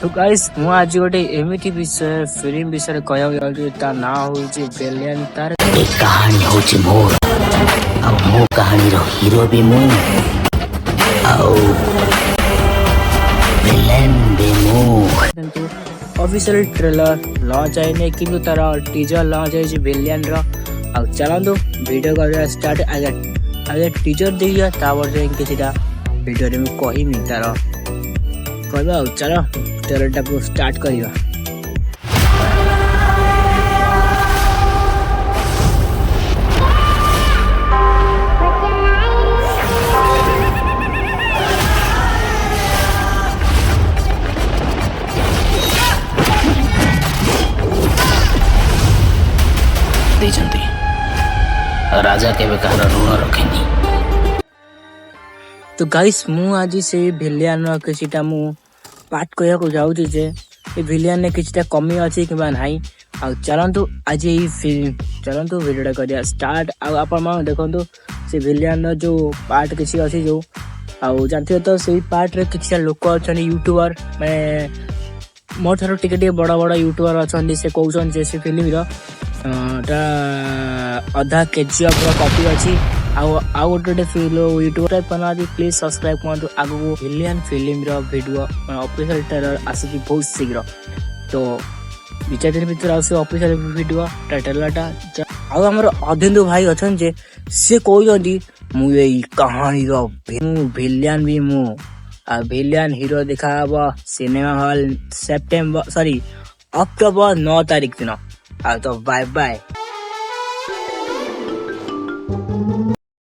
तो गाइस मु आज गोटे एमिति विषय फिल्म विषय कहया जाउची ता ना होची बेलियन तार ए कहानी होची मोर आ मो कहानी रो हीरो भी मु आओ विलेन भी मु किंतु ऑफिशियल ट्रेलर लॉन्च आइने किंतु तार टीजर लॉन्च आइची बेलियन रो आ चलंदो वीडियो का स्टार्ट आगे टीजर दिया तावर जे किछिटा वीडियो रे मु कहि नि तार कहबा चलो ट्रेलर टा को स्टार्ट करिवा। राजा के कहार ऋण रखेनी। तो गाइस मु आज से विलियन किछिटा मु पार्ट कहया को जाउची जे ए विलियन ने किछिटा कमी अछि किबा नाही आ चलंतु आज ई फिल्म चलंतु वीडियो करिया स्टार्ट आ अपन मा देखंतु से विलियन जो पार्ट किछि अछि जो आ जानथियो तो सेही पार्ट रे किछिटा लोक अछन यूट्यूबर माने मोर थारो टिके बड़ा बड़ा यूट्यूबर अछन से कहउछन जे से फिल्म रो अधा केजीएफ रो कॉपी अछि आउ गोटे फिल्म यूट्यूब टाइप बना दी प्लीज सब्सक्राइब करंतु आगु विलियन फिल्म रो वीडियो ऑफिशियल ट्रेलर आसी बहुत शीघ्र तो विचार दिन भीतर आसे ऑफिशियल वीडियो ट्रेलर टा आउ हमर अधेंदु भाई अछन जे से कहउछन मु एई कहानी रो विलियन भी मु आ विलियन हीरो दिखाबो सिनेमा हॉल अक्टोबर 9 तारिख दिन आ तो बाय बाय।